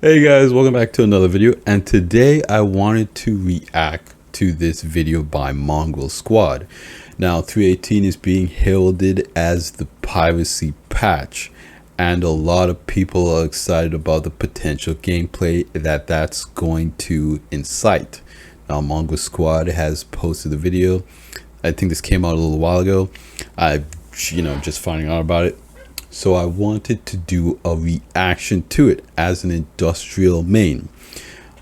Hey guys, welcome back to another video, and today I wanted to react to this video by Mongol Squad. Now 318 is being heralded as the piracy patch, and a lot of people are excited about the potential gameplay that's going to incite. Now Mongol Squad has posted the video. I think this came out a little while ago. I just finding out about it. So I wanted to do a reaction to it as an industrial main.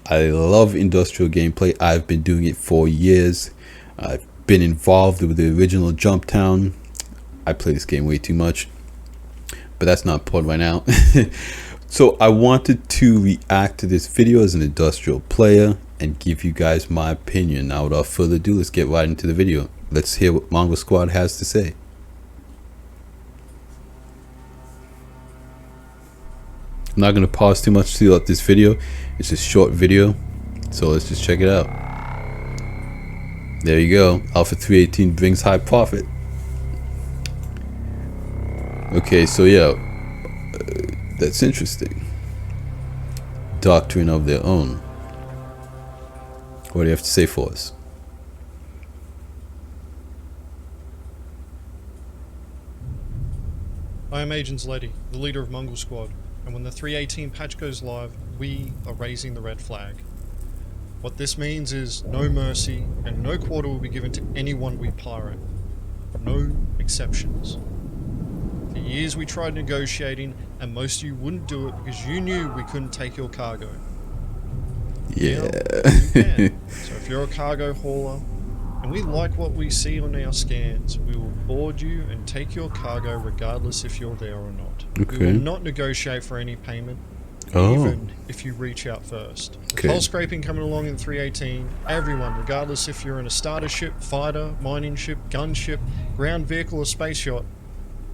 I love industrial gameplay. I've been doing it for years. I've been involved with the original Jumptown. I play this game way too much, but that's not important right now. So I wanted to react to this video as an industrial player and give you guys my opinion. Now without further ado, let's get right into the video. Let's hear what Mongol Squad has to say. I'm not going to pause too much throughout this video. It's a short video, so let's just check it out. There you go. Alpha 318 brings high profit. Okay, so yeah, that's interesting. Doctrine of their own. What do you have to say for us? I am Agent Zleddy, the leader of Mongol Squad, and when the 318 patch goes live, we are raising the red flag. What this means is no mercy and no quarter will be given to anyone we pirate. No exceptions. For years we tried negotiating, and most of you wouldn't do it because you knew we couldn't take your cargo. Yeah. Now, you can. So if you're a cargo hauler, and we like what we see on our scans, we will board you and take your cargo regardless if you're there or not. Okay. We will not negotiate for any payment, even if you reach out first. Okay. Hull scraping coming along in 318, everyone, regardless if you're in a starter ship, fighter, mining ship, gunship, ground vehicle or space yacht,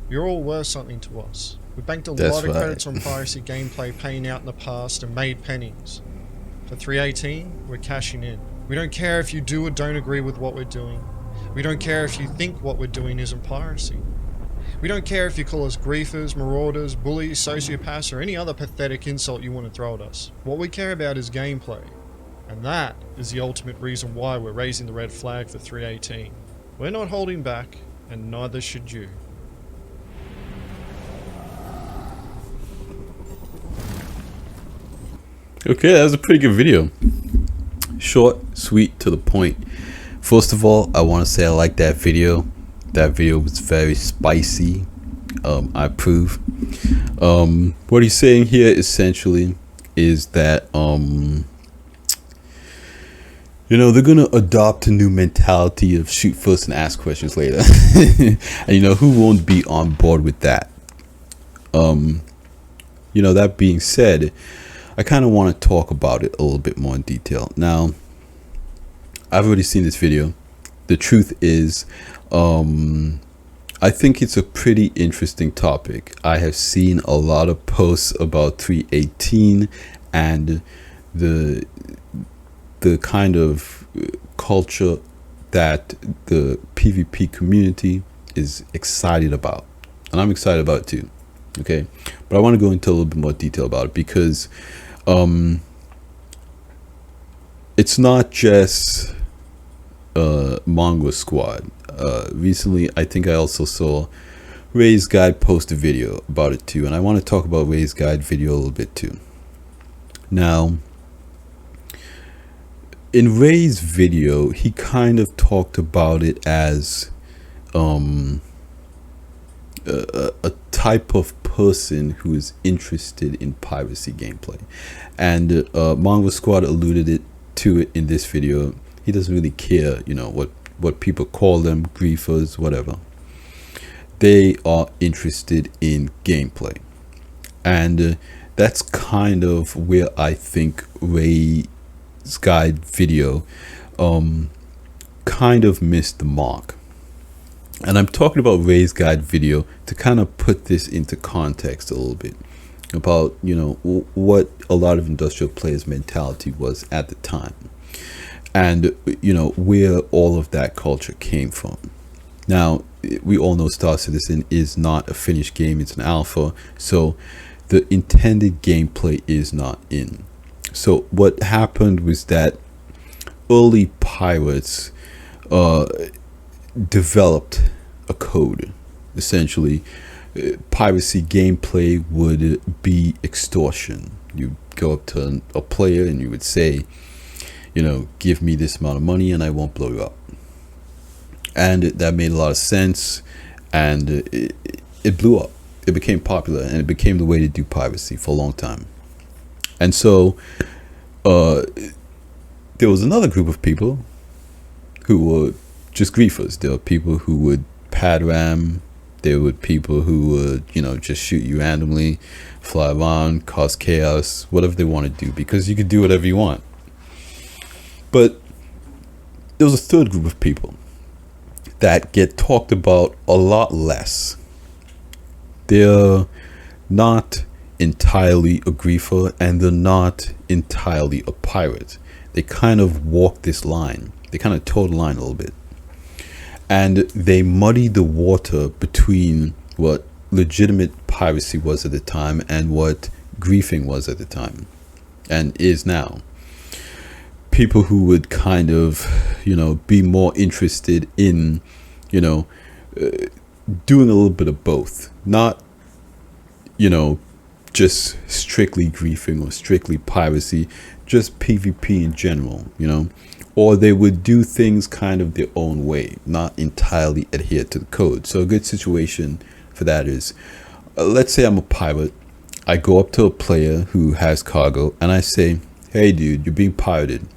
you're all worth something to us. We banked a lot of credits on piracy gameplay paying out in the past and made pennies. For 318, we're cashing in. We don't care if you do or don't agree with what we're doing. We don't care if you think what we're doing isn't piracy. We don't care if you call us griefers, marauders, bullies, sociopaths, or any other pathetic insult you want to throw at us. What we care about is gameplay. And that is the ultimate reason why we're raising the red flag for 318. We're not holding back, and neither should you. Okay, that was a pretty good video. Short, sweet, to the point. First of all, I want to say I like that video. That video was very spicy. I approve. What he's saying here essentially is that they're gonna adopt a new mentality of shoot first and ask questions later. And who won't be on board with that? That being said, I kind of want to talk about it a little bit more in detail. Now, I've already seen this video. The truth is, I think it's a pretty interesting topic. I have seen a lot of posts about 318 and the kind of culture that the PvP community is excited about. And I'm excited about it too. Okay, but I want to go into a little bit more detail about it because it's not just Mongol Squad. Recently, I think I also saw Ray's Guide post a video about it too, and I want to talk about Ray's Guide video a little bit too. Now, in Ray's video, he kind of talked about it as a type of person who is interested in piracy gameplay, and Mongol Squad alluded to it in this video. He doesn't really care, what people call them, griefers, whatever. They are interested in gameplay, and that's kind of where I think Ray's Guide video kind of missed the mark. And I'm talking about Ray's Guide video to kind of put this into context a little bit about, what a lot of industrial players' mentality was at the time. And, where all of that culture came from. Now, we all know Star Citizen is not a finished game, it's an alpha. So the intended gameplay is not in. So what happened was that early pirates developed a code. Essentially, piracy gameplay would be extortion. You go up to a player and you would say, give me this amount of money and I won't blow you up. And that made a lot of sense, and it blew up. It became popular, and it became the way to do piracy for a long time. And so there was another group of people who were just griefers. There were people who would pad ram. There were people who would, just shoot you randomly, fly around, cause chaos, whatever they want to do, because you could do whatever you want. But there was a third group of people that get talked about a lot less. They're not entirely a griefer, and they're not entirely a pirate. They kind of walk this line. They kind of toe the line a little bit. And they muddy the water between what legitimate piracy was at the time and what griefing was at the time and is now. People who would kind of, be more interested in, doing a little bit of both. Not, just strictly griefing or strictly piracy, just PvP in general, Or they would do things kind of their own way, not entirely adhere to the code. So a good situation for that is, let's say I'm a pirate. I go up to a player who has cargo and I say, hey dude, you're being pirated.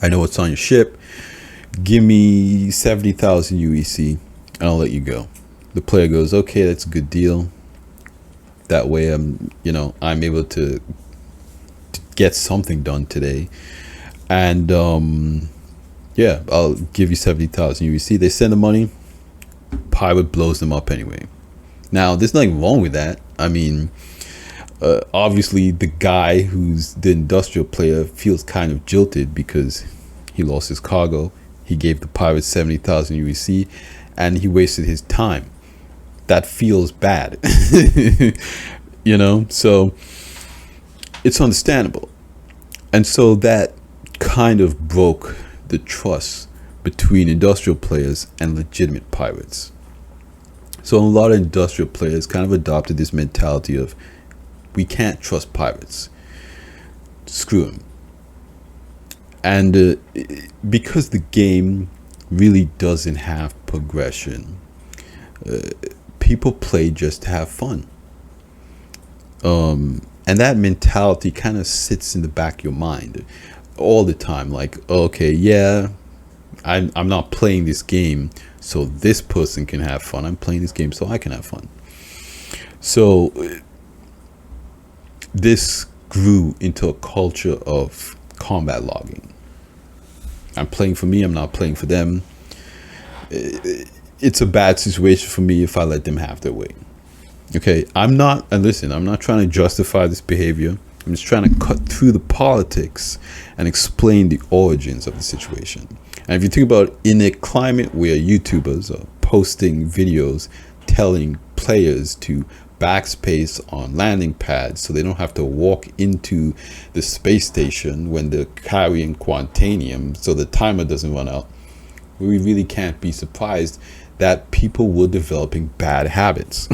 I know what's on your ship. Give me 70,000 UEC and I'll let you go. The player goes, okay, that's a good deal. That way I'm able to get something done today. And I'll give you 70,000 UEC. They send the money. Pirate blows them up anyway. Now, there's nothing wrong with that. I mean, obviously the guy who's the industrial player feels kind of jilted because he lost his cargo. He gave the pirate 70,000 UEC and he wasted his time. That feels bad. So it's understandable. And so that kind of broke the trust between industrial players and legitimate pirates. So a lot of industrial players kind of adopted this mentality of, we can't trust pirates. Screw them. And because the game really doesn't have progression, people play just to have fun. And that mentality kind of sits in the back of your mind all the time. Like, okay, yeah, I'm not playing this game so this person can have fun. I'm playing this game so I can have fun. So this grew into a culture of combat logging. I'm playing for me, I'm not playing for them. It's a bad situation for me if I let them have their way. Okay, I'm not trying to justify this behavior. I'm just trying to cut through the politics and explain the origins of the situation. And if you think about in a climate where YouTubers are posting videos telling players to backspace on landing pads so they don't have to walk into the space station when they're carrying quantanium so the timer doesn't run out, we really can't be surprised that people were developing bad habits.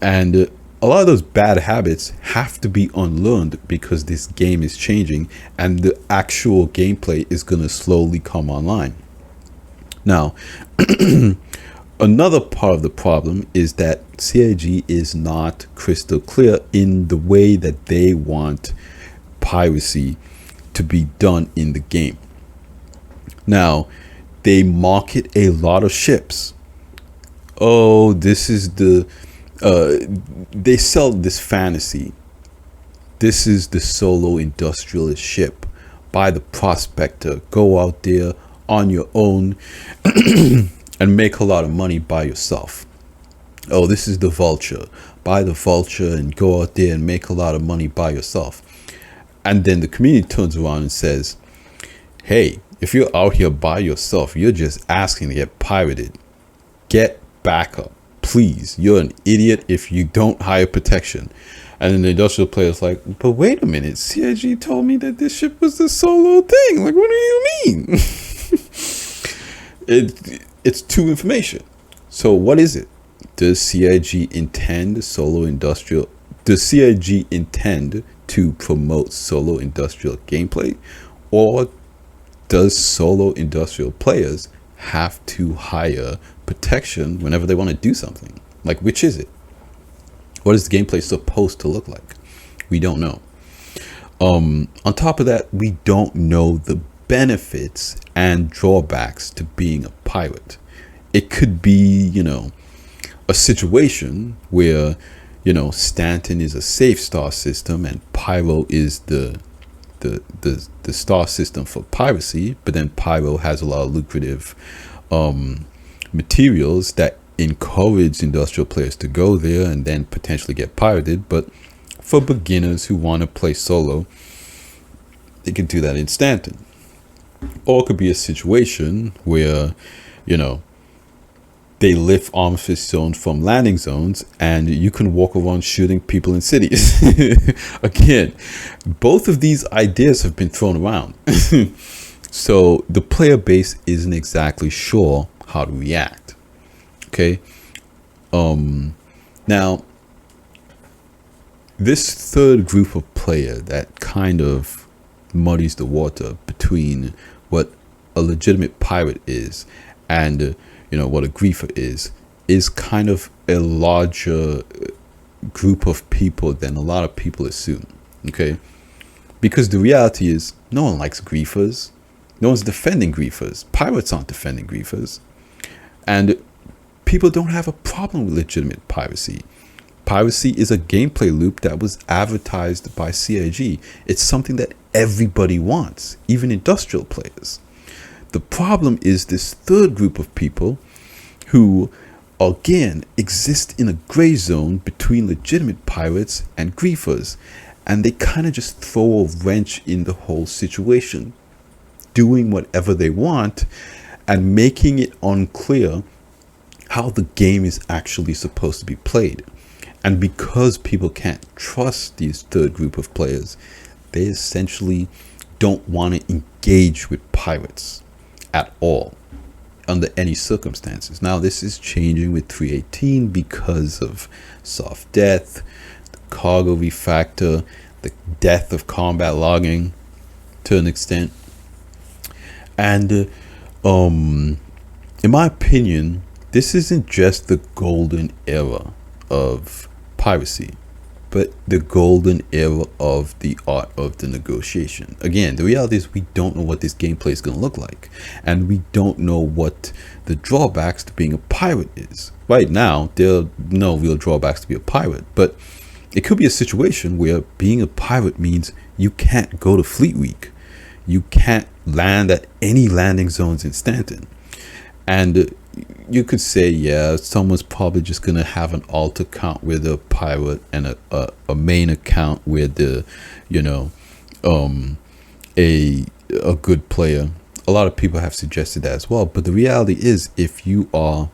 And a lot of those bad habits have to be unlearned because this game is changing and the actual gameplay is going to slowly come online. Now, another part of the problem is that CIG is not crystal clear in the way that they want piracy to be done in the game. Now, they market a lot of ships. Oh, this is they sell this fantasy. This is the solo industrialist ship. Buy the prospector. Go out there on your own and make a lot of money by yourself. Oh, this is the vulture. Buy the vulture and go out there and make a lot of money by yourself. And then the community turns around and says, hey, if you're out here by yourself, you're just asking to get pirated. Get backup. please, you're an idiot if you don't hire protection. And then the industrial player's like, but wait a minute, CIG told me that this ship was the solo thing. Like, what do you mean? It's too information. So what is it? Does CIG intend to promote solo industrial gameplay? Or does solo industrial players have to hire protection whenever they want to do something? Like, which is it? What is the gameplay supposed to look like? We don't know. On top of that, we don't know the benefits and drawbacks to being a pirate. It could be, a situation where, Stanton is a safe star system and Pyro is the star system for piracy, but then Pyro has a lot of lucrative materials that encourage industrial players to go there and then potentially get pirated. But for beginners who want to play solo, they can do that in Stanton. Or it could be a situation where, they lift arms fist zones from landing zones and you can walk around shooting people in cities. Again, both of these ideas have been thrown around. So the player base isn't exactly sure how to react. Okay. Now, this third group of player that kind of muddies the water between what a legitimate pirate is and what a griefer is kind of a larger group of people than a lot of people assume. Okay, because the reality is no one likes griefers. No one's defending griefers. Pirates aren't defending griefers, and people don't have a problem with legitimate piracy. Piracy is a gameplay loop that was advertised by CIG. It's something that everybody wants, even industrial players. The problem is this third group of people who, again, exist in a gray zone between legitimate pirates and griefers, and they kind of just throw a wrench in the whole situation, doing whatever they want and making it unclear how the game is actually supposed to be played. And because people can't trust these third group of players, they essentially don't want to engage with pirates at all under any circumstances. Now, this is changing with 3.18 because of soft death, the cargo refactor, the death of combat logging to an extent. And in my opinion, this isn't just the golden era of piracy, but the golden era of the art of the negotiation. Again, the reality is we don't know what this gameplay is going to look like, and we don't know what the drawbacks to being a pirate is. Right now, there are no real drawbacks to be a pirate, but it could be a situation where being a pirate means you can't go to Fleet Week. You can't land at any landing zones in Stanton. And you could say, yeah, someone's probably just going to have an alt account with a pirate and a main account with a good player. A lot of people have suggested that as well. But the reality is, if you're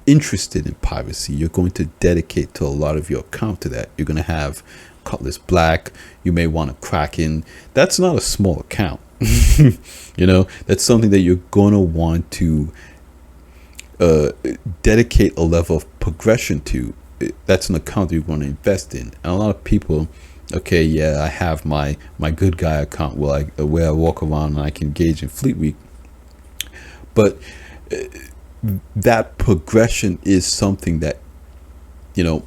interested in piracy, you're going to dedicate to a lot of your account to that. You're going to have Cutlass Black. You may want a Kraken. That's not a small account. That's something that you're going to want to dedicate a level of progression to. That's an account that you're going to invest in. And a lot of people, okay, yeah, I have my good guy account where I walk around and I can engage in Fleet Week. But that progression is something that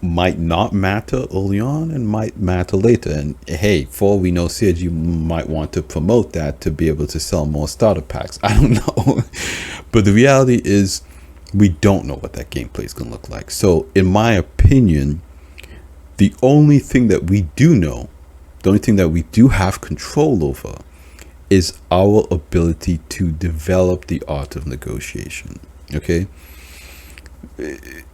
might not matter early on and might matter later. And hey, for all we know, CIG might want to promote that to be able to sell more starter packs. I don't know. But the reality is we don't know what that gameplay is going to look like. So in my opinion, the only thing that we do know, the only thing that we do have control over is our ability to develop the art of negotiation. Okay?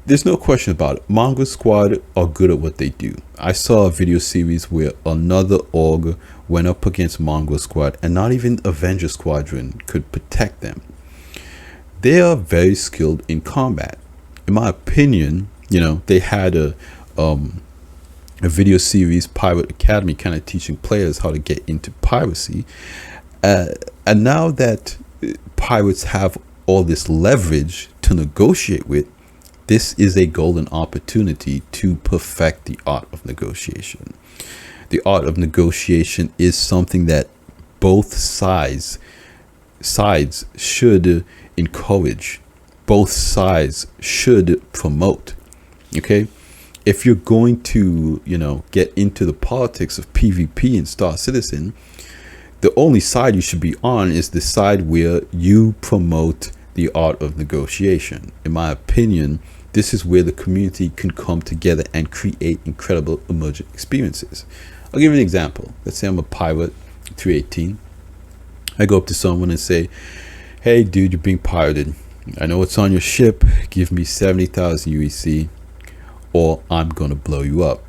There's no question about it. Mongol Squad are good at what they do. I saw a video series where another org went up against Mongol Squad and not even Avenger Squadron could protect them. They are very skilled in combat. in my opinion, they had a video series, Pirate Academy, kind of teaching players how to get into piracy. And now that pirates have all this leverage to negotiate with, this is a golden opportunity to perfect the art of negotiation. The art of negotiation is something that both sides should encourage. Both sides should promote. Okay? If you're going to, get into the politics of PvP in Star Citizen, the only side you should be on is the side where you promote the art of negotiation. In my opinion, this is where the community can come together and create incredible emergent experiences. I'll give you an example. Let's say I'm a pirate, 318. I go up to someone and say, hey, dude, you're being pirated. I know what's on your ship. Give me 70,000 UEC. Or I'm gonna blow you up.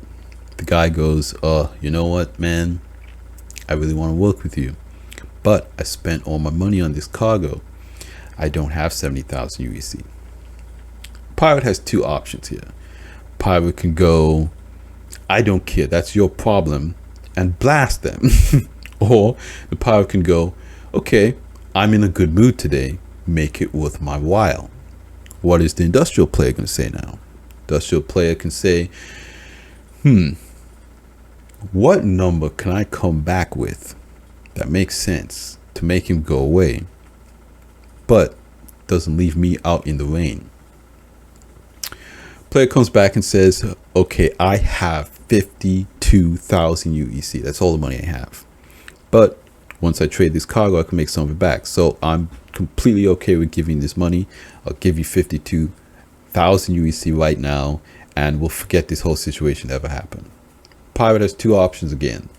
The guy goes, you know what, man? I really want to work with you, but I spent all my money on this cargo. I don't have 70,000 UEC. Pirate has two options here. Pirate can go, I don't care, that's your problem, and blast them. Or the pirate can go, okay, I'm in a good mood today, make it worth my while. What is the industrial player going to say now? Industrial player can say, what number can I come back with that makes sense to make him go away, but doesn't leave me out in the rain? Player comes back and says, okay, I have 52,000 UEC. That's all the money I have. But once I trade this cargo, I can make some of it back. So I'm completely okay with giving this money. I'll give you 52,000 UEC right now, and we'll forget this whole situation ever happened. Pirate has two options again.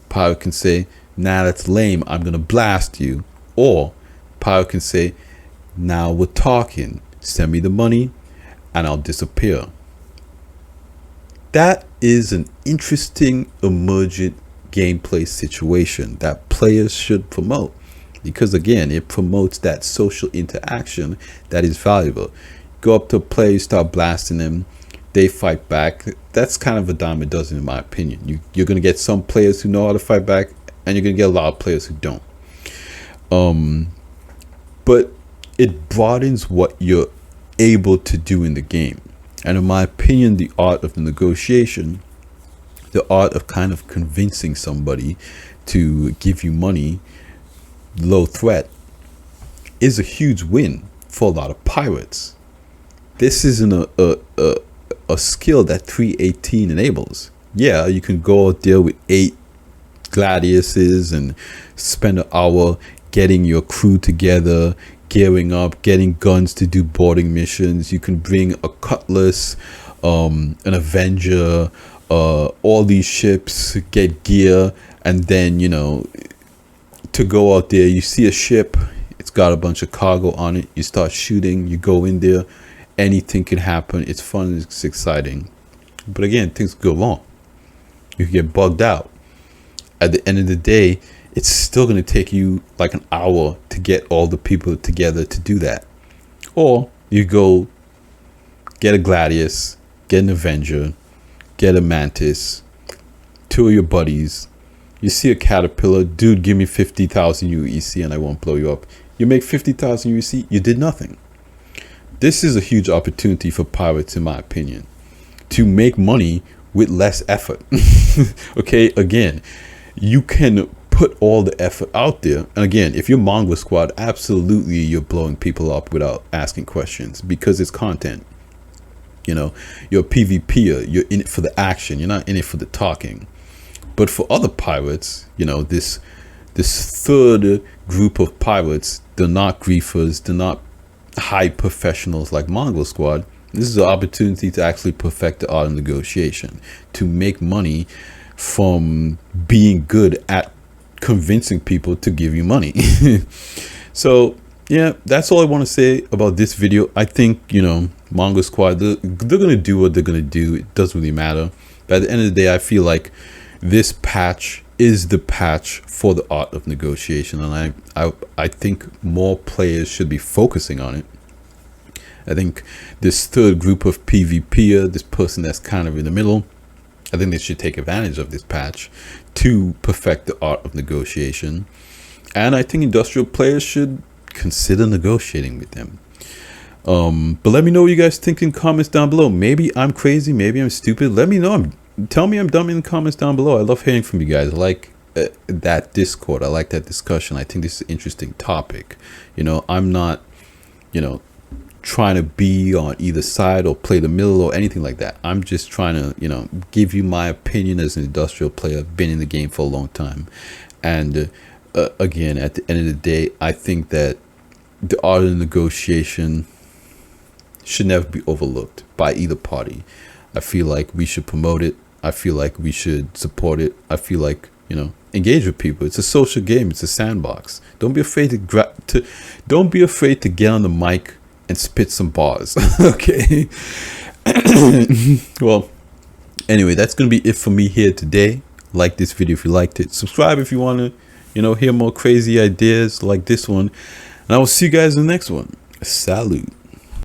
Pirate can say, nah, that's lame, I'm gonna blast you. Or pirate can say, now we're talking, send me the money and I'll disappear. That is an interesting emergent gameplay situation that players should promote, because again, it promotes that social interaction that is valuable. Go up to a player, start blasting them, they fight back. That's kind of a dime a dozen in my opinion. You're going to get some players who know how to fight back, and you're going to get a lot of players who don't. But it broadens what you're able to do in the game. And in my opinion, the art of the negotiation, the art of kind of convincing somebody to give you money, low threat, is a huge win for a lot of pirates. This isn't a skill that 318 enables. Yeah, you can go out there with 8 gladiuses and spend an hour getting your crew together, gearing up, getting guns to do boarding missions. You can bring a cutlass, an Avenger, all these ships, get gear, and then, to go out there, you see a ship, it's got a bunch of cargo on it, you start shooting, you go in there, anything can happen. It's fun, it's exciting. But again, things go wrong. You get bugged out. At the end of the day, it's still going to take you like an hour to get all the people together to do that. Or you go get a Gladius, get an Avenger, get a Mantis, 2 of your buddies. You see a Caterpillar, dude, give me 50,000 UEC and I won't blow you up. You make 50,000 UEC, you did nothing. This is a huge opportunity for pirates, in my opinion, to make money with less effort. Okay, again, you can put all the effort out there. And again, if you're Mongol Squad, absolutely you're blowing people up without asking questions, because it's content. You're a PvPer, you're in it for the action, you're not in it for the talking. But for other pirates, this third group of pirates, they're not griefers, they're not high professionals like Mongol Squad. This is an opportunity to actually perfect the art of negotiation, to make money from being good at convincing people to give you money. So yeah, that's all I want to say about this video. I think, Mongol Squad, they're going to do what they're going to do. It doesn't really matter. But at the end of the day, I feel like this patch is the patch for the art of negotiation, and I think more players should be focusing on it. I think this third group of PvPer, this person that's kind of in the middle, I think they should take advantage of this patch to perfect the art of negotiation. And I think industrial players should consider negotiating with them. But let me know what you guys think in comments down below. Maybe I'm crazy, maybe I'm stupid. Let me know. Tell me I'm dumb in the comments down below. I love hearing from you guys. I like that Discord. I like that discussion. I think this is an interesting topic. You know, I'm not, you know, trying to be on either side or play the middle or anything like that. I'm just trying to, you know, give you my opinion as an industrial player. I've been in the game for a long time. And again, at the end of the day, I think that the art of negotiation should never be overlooked by either party. I feel like we should promote it. I feel like we should support it. I feel like, you know, engage with people. It's a social game. It's a sandbox. Don't be afraid don't be afraid to get on the mic and spit some bars. Okay. Well, anyway, that's gonna be it for me here today. Like this video if you liked it. Subscribe if you want to, you know, hear more crazy ideas like this one. And I will see you guys in the next one. Salute.